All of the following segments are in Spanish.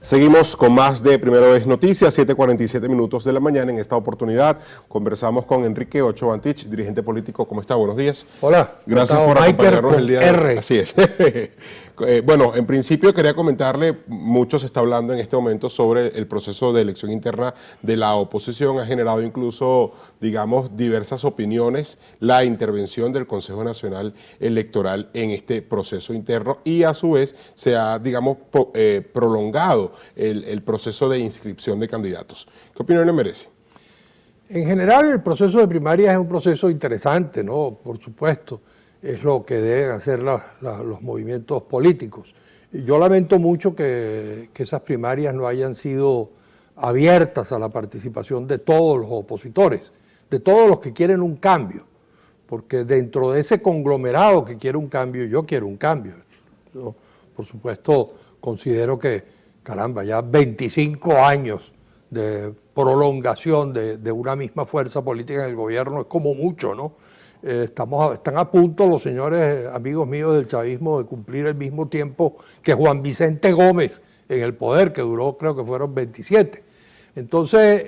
Seguimos con más de Primero es Noticias, 7:47 minutos de la mañana. En esta oportunidad conversamos con Enrique Ochoa Antich, dirigente político. ¿Cómo está? Buenos días. Hola. Gracias por acompañarnos el día de hoy. Así es. Bueno, en principio quería comentarle, mucho se está hablando en este momento sobre el proceso de elección interna de la oposición. Ha generado incluso, digamos, diversas opiniones la intervención del Consejo Nacional Electoral en este proceso interno y a su vez se ha, digamos, prolongado el proceso de inscripción de candidatos. ¿Qué opinión le merece? En general, el proceso de primarias es un proceso interesante, ¿no? Por supuesto, es lo que deben hacer los movimientos políticos. Yo lamento mucho que esas primarias no hayan sido abiertas a la participación de todos los opositores, de todos los que quieren un cambio, porque dentro de ese conglomerado que quiere un cambio, yo quiero un cambio. Yo, por supuesto, considero que, caramba, ya 25 años de prolongación de una misma fuerza política en el gobierno es como mucho, ¿no? Están a punto los señores amigos míos del chavismo de cumplir el mismo tiempo que Juan Vicente Gómez en el poder, que duró, creo que fueron 27. Entonces,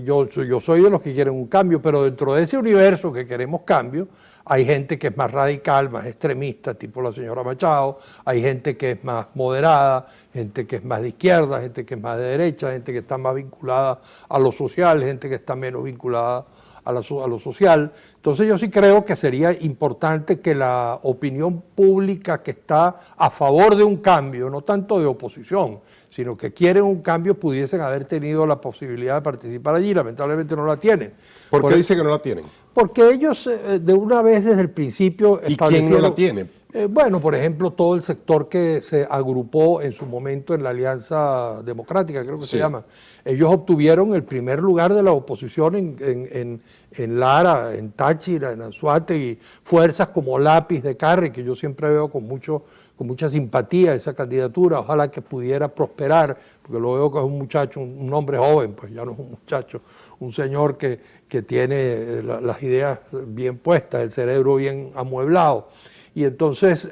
yo soy de los que quieren un cambio, pero dentro de ese universo que queremos cambio, hay gente que es más radical, más extremista, tipo la señora Machado, hay gente que es más moderada, gente que es más de izquierda, gente que es más de derecha, gente que está más vinculada a lo social, gente que está menos vinculada a lo social. Entonces yo sí creo que sería importante que la opinión pública que está a favor de un cambio, no tanto de oposición, sino que quieren un cambio, pudiesen haber tenido la posibilidad de participar allí. Lamentablemente no la tienen. ¿Por qué dice que no la tienen? Porque ellos de una vez desde el principio establecieron... ¿Y quién no la tiene? Bueno, por ejemplo, todo el sector que se agrupó en su momento en la Alianza Democrática, creo que se llama. Ellos obtuvieron el primer lugar de la oposición en Lara, en Táchira, en Anzoátegui, fuerzas como Lápiz de Carri, que yo siempre veo con mucha simpatía esa candidatura, ojalá que pudiera prosperar, porque lo veo que es un muchacho, un hombre joven, pues ya no es un muchacho, un señor que tiene las ideas bien puestas, el cerebro bien amueblado. Y entonces,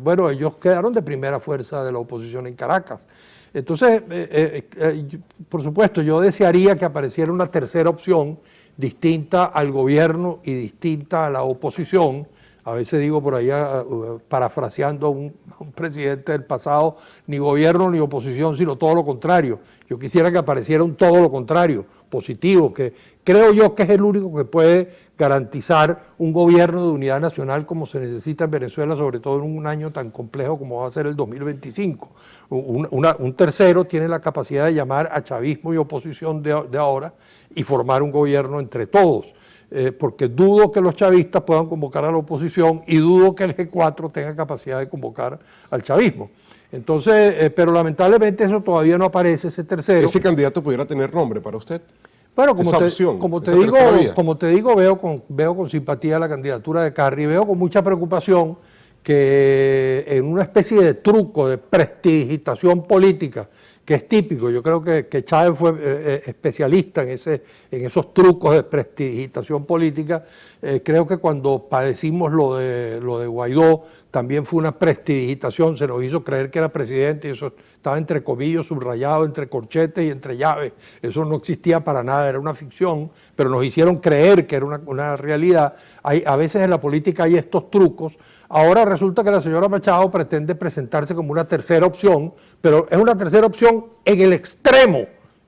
bueno, ellos quedaron de primera fuerza de la oposición en Caracas. Entonces, por supuesto, yo desearía que apareciera una tercera opción distinta al gobierno y distinta a la oposición. A veces digo por allá, parafraseando a un presidente del pasado, ni gobierno ni oposición, sino todo lo contrario. Yo quisiera que apareciera un todo lo contrario, positivo, que creo yo que es el único que puede garantizar un gobierno de unidad nacional como se necesita en Venezuela, sobre todo en un año tan complejo como va a ser el 2025. Un tercero tiene la capacidad de llamar a chavismo y oposición de ahora y formar un gobierno entre todos. Porque dudo que los chavistas puedan convocar a la oposición y dudo que el G4 tenga capacidad de convocar al chavismo. Entonces, pero lamentablemente eso todavía no aparece, ese tercero. ¿Ese candidato pudiera tener nombre para usted? Bueno, como te digo, veo con simpatía la candidatura de Carri, veo con mucha preocupación que en una especie de truco de prestidigitación política, que es típico, yo creo que Chávez fue especialista en esos trucos de prestidigitación política. Creo que cuando padecimos lo de Guaidó, también fue una prestidigitación, se nos hizo creer que era presidente y eso estaba entre comillas, subrayado, entre corchetes y entre llaves. Eso no existía para nada, era una ficción, pero nos hicieron creer que era una realidad. A veces en la política hay estos trucos. Ahora resulta que la señora Machado pretende presentarse como una tercera opción, pero es una tercera opción en el extremo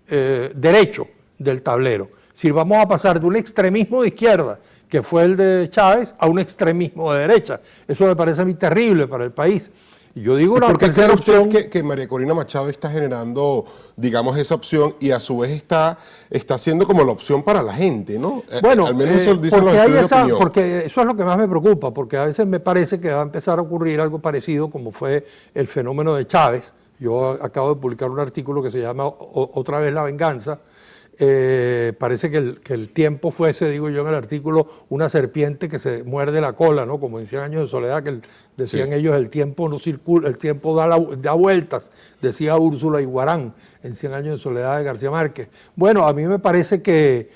derecho del tablero. Si vamos a pasar de un extremismo de izquierda, que fue el de Chávez, a un extremismo de derecha. Eso me parece a mí terrible para el país. Y yo digo una tercera opción... que María Corina Machado está generando, digamos, esa opción y a su vez está siendo como la opción para la gente, ¿no? Bueno, al menos eso dicen los estudios de opinión. Porque eso es lo que más me preocupa, porque a veces me parece que va a empezar a ocurrir algo parecido como fue el fenómeno de Chávez. Yo acabo de publicar un artículo que se llama Otra vez la venganza. Parece que el tiempo fuese, digo yo en el artículo, una serpiente que se muerde la cola, ¿no? Como en 100 años de soledad, que decían ellos, el tiempo no circula, el tiempo da vueltas, decía Úrsula Iguarán en 100 años de soledad de García Márquez. Bueno, a mí me parece que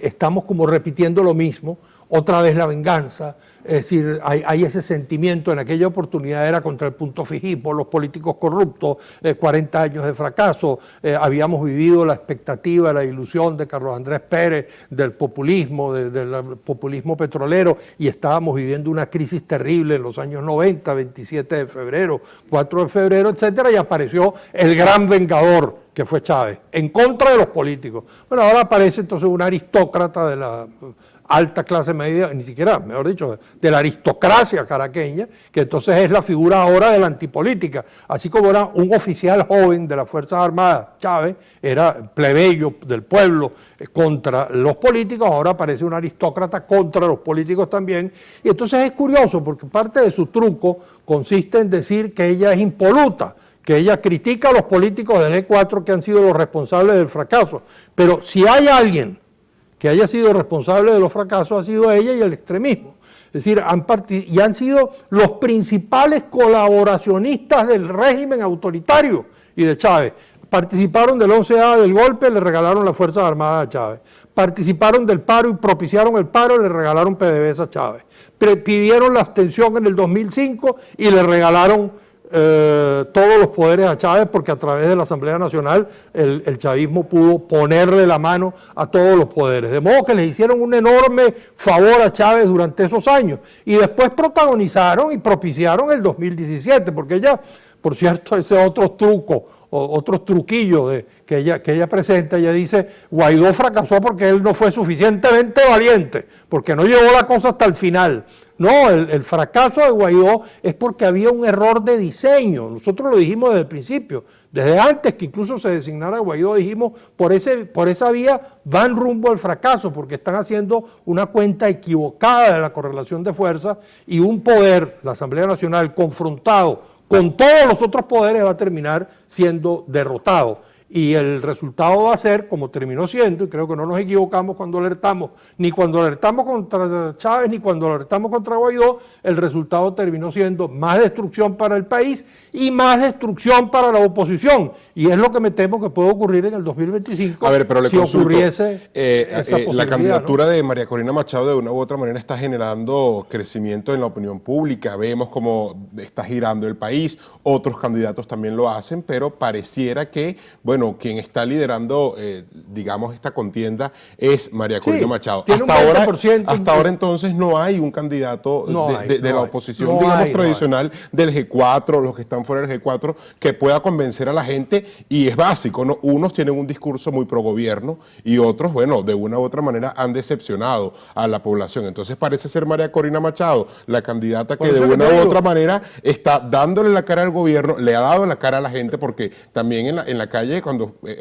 estamos como repitiendo lo mismo. otra vez la venganza, es decir, hay ese sentimiento. En aquella oportunidad era contra el punto fijismo, los políticos corruptos, 40 años de fracaso, habíamos vivido la expectativa, la ilusión de Carlos Andrés Pérez, del populismo, del populismo petrolero, y estábamos viviendo una crisis terrible en los años 90, 27 de febrero, 4 de febrero, etcétera, y apareció el gran vengador, que fue Chávez, en contra de los políticos. Bueno, ahora aparece entonces un aristócrata de la alta clase media, ni siquiera, mejor dicho, de la aristocracia caraqueña, que entonces es la figura ahora de la antipolítica. Así como era un oficial joven de las Fuerzas Armadas, Chávez, era plebeyo del pueblo contra los políticos, ahora aparece un aristócrata contra los políticos también. Y entonces es curioso, porque parte de su truco consiste en decir que ella es impoluta, que ella critica a los políticos del E4 que han sido los responsables del fracaso. Pero si hay alguien que haya sido responsable de los fracasos, ha sido ella y el extremismo. Es decir, han sido los principales colaboracionistas del régimen autoritario y de Chávez. Participaron del 11A del golpe, le regalaron las Fuerzas Armadas a Chávez. Participaron del paro y propiciaron el paro, le regalaron PDVSA a Chávez. Pidieron la abstención en el 2005 y le regalaron todos los poderes a Chávez, porque a través de la Asamblea Nacional el chavismo pudo ponerle la mano a todos los poderes. De modo que les hicieron un enorme favor a Chávez durante esos años. Y después protagonizaron y propiciaron el 2017, porque ella, por cierto, ese otro truco, otros truquillos que ella presenta. Ella dice, Guaidó fracasó porque él no fue suficientemente valiente, porque no llevó la cosa hasta el final. No, el fracaso de Guaidó es porque había un error de diseño. Nosotros lo dijimos desde el principio, desde antes que incluso se designara Guaidó, dijimos, por esa vía van rumbo al fracaso, porque están haciendo una cuenta equivocada de la correlación de fuerzas, y un poder, la Asamblea Nacional, confrontado con todos los otros poderes, va a terminar siendo derrotado. Y el resultado va a ser, como terminó siendo, y creo que no nos equivocamos cuando alertamos, ni cuando alertamos contra Chávez, ni cuando alertamos contra Guaidó, el resultado terminó siendo más destrucción para el país y más destrucción para la oposición. Y es lo que me temo que puede ocurrir en el 2025, pero si ocurriese esa posibilidad. La candidatura, ¿no?, de María Corina Machado de una u otra manera está generando crecimiento en la opinión pública. Vemos cómo está girando el país, otros candidatos también lo hacen, pero pareciera que, bueno, quien está liderando, digamos, esta contienda es María Corina Machado. Hasta ahora entonces no hay un candidato de la oposición, digamos, tradicional del G4, los que están fuera del G4, que pueda convencer a la gente, y es básico, ¿no? Unos tienen un discurso muy pro gobierno y otros, bueno, de una u otra manera han decepcionado a la población. Entonces parece ser María Corina Machado la candidata que de una u otra manera está dándole la cara al gobierno, le ha dado la cara a la gente, porque también en la calle, cuando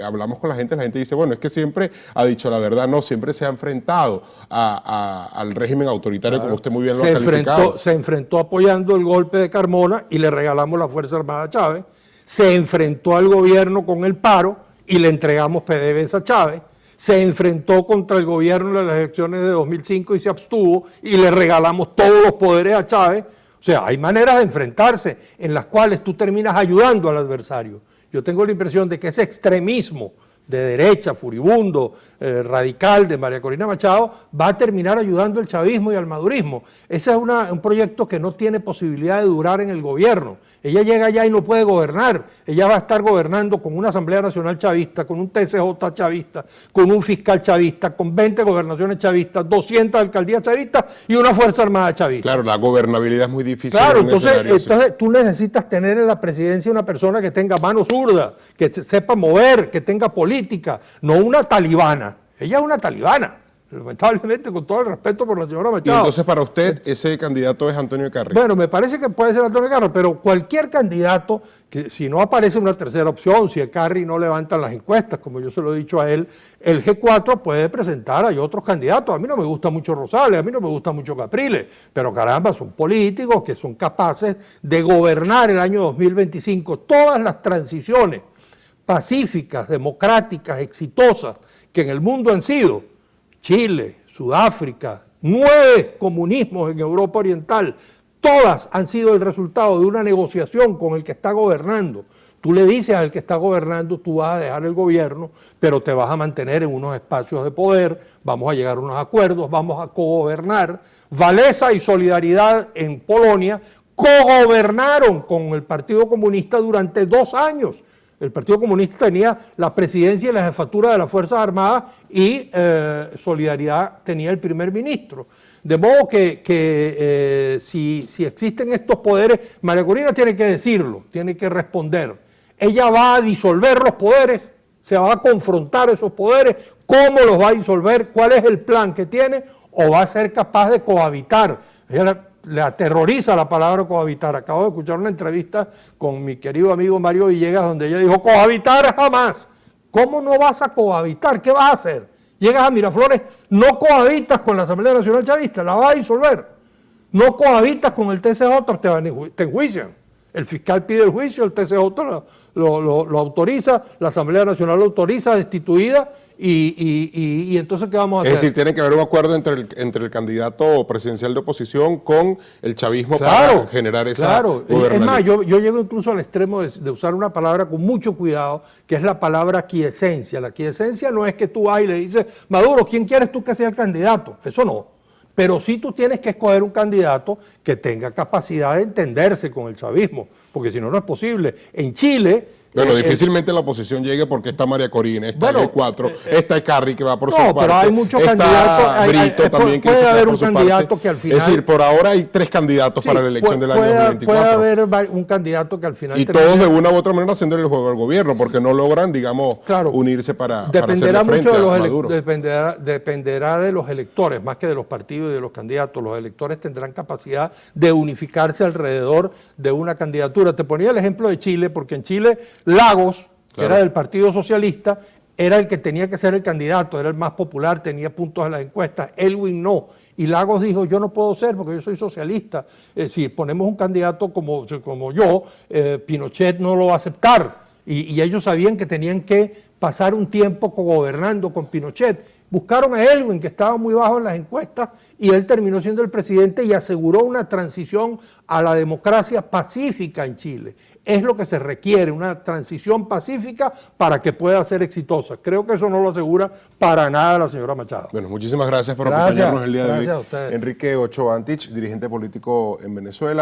hablamos con la gente dice, bueno, es que siempre ha dicho la verdad. No, siempre se ha enfrentado al régimen autoritario, claro, como usted muy bien lo ha calificado. Se enfrentó apoyando el golpe de Carmona y le regalamos la Fuerza Armada a Chávez. Se enfrentó al gobierno con el paro y le entregamos PDVSA a Chávez. Se enfrentó contra el gobierno en las elecciones de 2005 y se abstuvo y le regalamos todos los poderes a Chávez. O sea, hay maneras de enfrentarse en las cuales tú terminas ayudando al adversario. Yo tengo la impresión de que ese extremismo de derecha, furibundo, radical de María Corina Machado va a terminar ayudando al chavismo y al madurismo. Ese es un proyecto que no tiene posibilidad de durar en el gobierno. Ella llega allá y no puede gobernar. Ella va a estar gobernando con una Asamblea Nacional chavista, con un TCJ chavista, con un fiscal chavista, con 20 gobernaciones chavistas, 200 alcaldías chavistas y una Fuerza Armada chavista. Claro, la gobernabilidad es muy difícil. Claro, entonces tú necesitas tener en la presidencia una persona que tenga mano zurda, que sepa mover, que tenga política, no una talibana. Ella es una talibana, lamentablemente, con todo el respeto por la señora Machado. Y entonces, para usted, ese candidato es Antonio Ekarri. Bueno, me parece que puede ser Antonio Ekarri, pero cualquier candidato, que si no aparece una tercera opción, si Ekarri no levantan las encuestas, como yo se lo he dicho a él, el G4 puede presentar, hay otros candidatos. A mí no me gusta mucho Rosales, a mí no me gusta mucho Capriles, pero caramba, son políticos que son capaces de gobernar el año 2025. Todas las transiciones pacíficas, democráticas, exitosas que en el mundo han sido Chile, Sudáfrica, 9 comunismos en Europa Oriental, todas han sido el resultado de una negociación con el que está gobernando. Tú le dices al que está gobernando, tú vas a dejar el gobierno, pero te vas a mantener en unos espacios de poder, vamos a llegar a unos acuerdos, vamos a cogobernar. Wałęsa y Solidaridad en Polonia cogobernaron con el Partido Comunista durante 2 años. El Partido Comunista tenía la presidencia y la jefatura de las Fuerzas Armadas y Solidaridad tenía el primer ministro. De modo que si existen estos poderes, María Corina tiene que decirlo, tiene que responder. Ella va a disolver los poderes, se va a confrontar esos poderes, cómo los va a disolver, cuál es el plan que tiene, o va a ser capaz de cohabitar. Ella le aterroriza la palabra cohabitar. Acabo de escuchar una entrevista con mi querido amigo Mario Villegas donde ella dijo, cohabitar jamás. ¿Cómo no vas a cohabitar? ¿Qué vas a hacer? Llegas a Miraflores, no cohabitas con la Asamblea Nacional Chavista, la vas a disolver. No cohabitas con el TCJ, te enjuician. El fiscal pide el juicio, el TCJ lo autoriza, la Asamblea Nacional lo autoriza, destituida, y entonces ¿qué vamos a hacer? Es decir, tiene que haber un acuerdo entre el candidato presidencial de oposición con el chavismo, claro, para generar esa claro. gobernabilidad. Es más, yo llego incluso al extremo de usar una palabra con mucho cuidado, que es la palabra quiesencia. La quiesencia no es que tú vas y le dices, Maduro, ¿quién quieres tú que sea el candidato? Eso no. Pero sí tú tienes que escoger un candidato que tenga capacidad de entenderse con el chavismo, porque si no, no es posible. En Chile... Bueno, difícilmente la oposición llegue porque está María Corina, está el 4, está Carri que va por su parte. No, pero hay muchos está candidatos. Brito también que puede haber por un su candidato parte. que al final... Es decir, por ahora hay 3 candidatos para la elección del año 2024. Puede haber un candidato que al final... Y todos de una u otra manera haciendo el juego al gobierno, porque no logran, digamos, claro, unirse para dependerá hacerle frente mucho a Maduro. Dependerá de los electores, más que de los partidos y de los candidatos. Los electores tendrán capacidad de unificarse alrededor de una candidatura. Te ponía el ejemplo de Chile, porque en Chile Lagos, que era del Partido Socialista, era el que tenía que ser el candidato, era el más popular, tenía puntos en las encuestas. Elwin no. Y Lagos dijo, yo no puedo ser porque yo soy socialista. Si ponemos un candidato como yo, Pinochet no lo va a aceptar. Y ellos sabían que tenían que pasar un tiempo gobernando con Pinochet. Buscaron a Elwin, que estaba muy bajo en las encuestas, y él terminó siendo el presidente y aseguró una transición a la democracia pacífica en Chile. Es lo que se requiere, una transición pacífica para que pueda ser exitosa. Creo que eso no lo asegura para nada la señora Machado. Bueno, muchísimas gracias por acompañarnos el día de hoy. Enrique Ochoa Antich, dirigente político en Venezuela.